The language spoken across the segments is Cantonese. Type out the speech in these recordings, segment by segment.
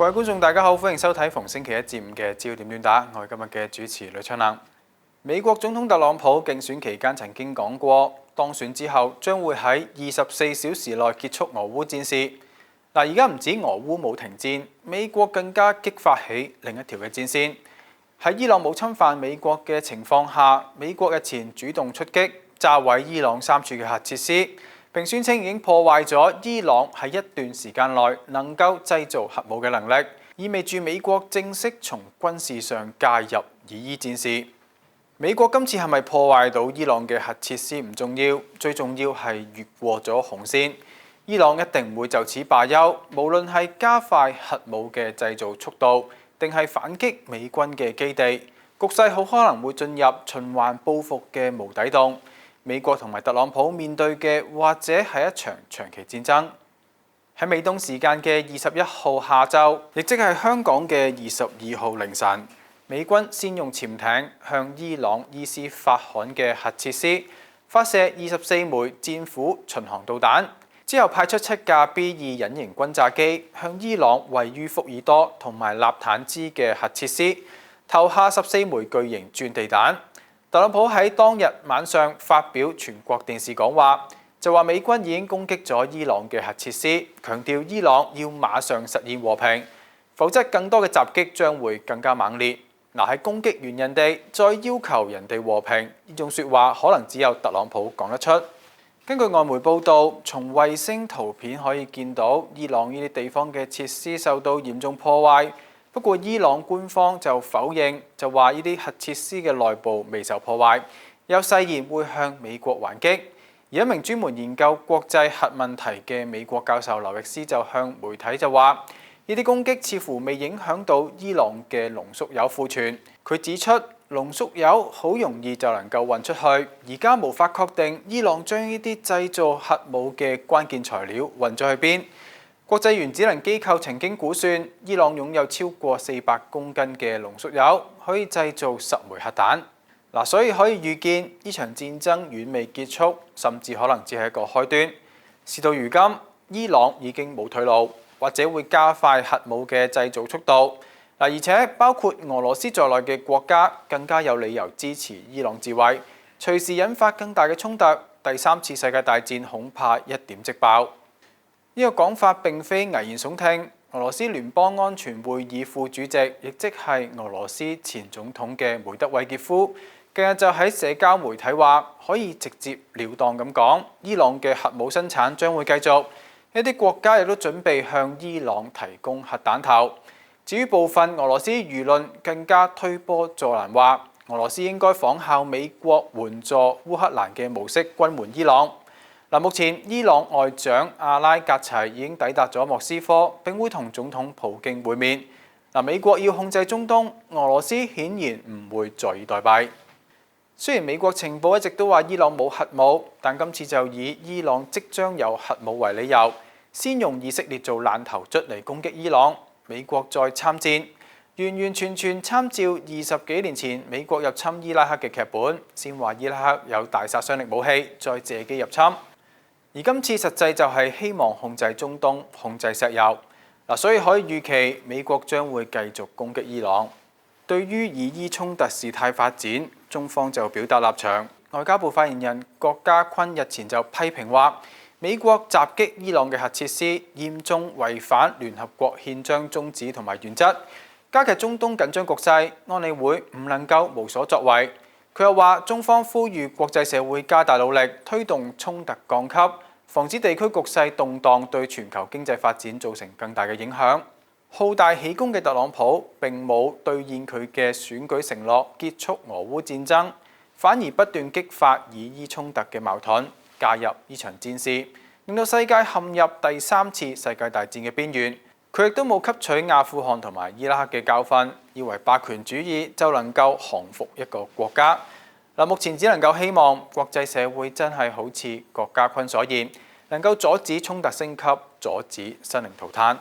各位觀眾，大家好，歡迎收睇逢星期一至五嘅焦點短打。我係今日嘅主持呂昌能。美國總統特朗普競選期間曾經講過，當選之後將會喺24小時內結束俄烏戰事。而家唔止俄烏冇停戰，美國更加激發起另一條嘅戰線。喺伊朗冇侵犯美國嘅情況下，美國日前主動出擊，炸毀伊朗3處嘅核設施，並宣稱已經破壞咗伊朗喺一段時間內能夠製造核武嘅能力，意味住美國正式從軍事上介入以伊戰事。美國今次係咪破壞到伊朗嘅核設施唔重要，最重要係越過咗紅線。伊朗一定唔會就此罷休，無論係加快核武嘅製造速度，定係反擊美軍嘅基地，局勢好可能會進入循環報復嘅無底洞。美國同埋特朗普面對嘅或者係一場長期戰爭。喺美東時間嘅21號下晝，亦即係香港嘅22號凌晨，美軍先用潛艇向伊朗伊斯法罕嘅核設施發射24枚戰斧巡航導彈，之後派出7架 B-2隱形轟炸機向伊朗位於福爾多同埋納坦茲嘅核設施投下14枚巨型鑽地彈。特朗普喺當日晚上發表全國電視講話，就話美軍已經攻擊咗伊朗嘅核設施，強調伊朗要馬上實現和平，否則更多嘅襲擊將會更加猛烈。喺攻擊完人哋，再要求人哋和平，呢種説話可能只有特朗普講得出。根據外媒報道，從衛星圖片可以見到伊朗呢啲地方嘅設施受到嚴重破壞。不過伊朗官方就否認，就話呢啲核設施嘅內部未受破壞，有誓言會向美國還擊。而一名專門研究國際核問題嘅美國教授劉易斯就向媒體就話，呢啲攻擊似乎未影響到伊朗嘅濃縮鈾庫存。佢指出，濃縮鈾好容易就能夠運出去，而家無法確定伊朗將呢啲製造核武嘅關鍵材料運咗去邊。國際原子能機構曾經估算，伊朗擁有超過400公斤嘅濃縮鈾，可以製造10枚核彈。所以可以預見呢場戰爭遠未結束，甚至可能只係一個開端。事到如今，伊朗已經冇退路，或者會加快核武嘅製造速度。而且包括俄羅斯在內嘅國家更加有理由支持伊朗自衛，隨時引發更大嘅衝突。第3次世界大戰恐怕一點即爆。呢個講法並非危言聳聽。俄羅斯聯邦安全會議副主席，亦即係俄羅斯前總統嘅梅德韋傑夫，近日就喺社交媒體話，可以直接了當咁講，伊朗嘅核武生產將會繼續。一啲國家亦都準備向伊朗提供核彈頭。至於部分俄羅斯輿論更加推波助瀾，話俄羅斯應該仿效美國援助烏克蘭嘅模式軍援伊朗。目前伊朗外長阿拉格齊已經抵達咗莫斯科，並會同總統普京會面。美國要控制中東，俄羅斯顯然唔會坐以待斃。雖然美國情報一直都話伊朗冇核武，但今次就以伊朗即將有核武為理由，先用以色列做爛頭卒嚟攻擊伊朗。美國再參戰，完完全全參照20幾年前美國入侵伊拉克嘅劇本，先話伊拉克有大殺傷力武器，再借機入侵。而今次實際就係希望控制中東、控制石油。所以可以預期美國將會繼續攻擊伊朗。對於以伊衝突事態發展，中方就表達立場。外交部發言人郭家坤日前就批評話，美國襲擊伊朗嘅核設施，嚴重違反聯合國憲章宗旨同埋原則，加劇中東緊張局勢，安理會唔能夠無所作為。佢又話，中方呼籲國際社會加大努力，推動衝突降級，防止地區局勢動盪對全球經濟發展造成更大嘅影響。好大喜功嘅特朗普並冇兌現佢嘅選舉承諾，結束俄烏戰爭，反而不斷激發以伊衝突嘅矛盾，介入呢場戰事，令到世界陷入第3次世界大戰嘅邊緣。佢亦都冇吸取阿富汗同埋伊拉克嘅教訓，以為霸權主義就能夠降服一個國家。目前只能夠希望國際社會真係好似郭家坤所言，能夠阻止衝突升級，阻止生靈塗炭。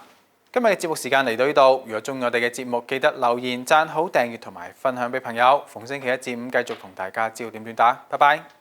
今日嘅節目時間嚟到呢度，如果中意我哋嘅節目，記得留言、讚好、訂閱同埋分享俾朋友。逢星期一至五繼續同大家焦點短打，拜拜。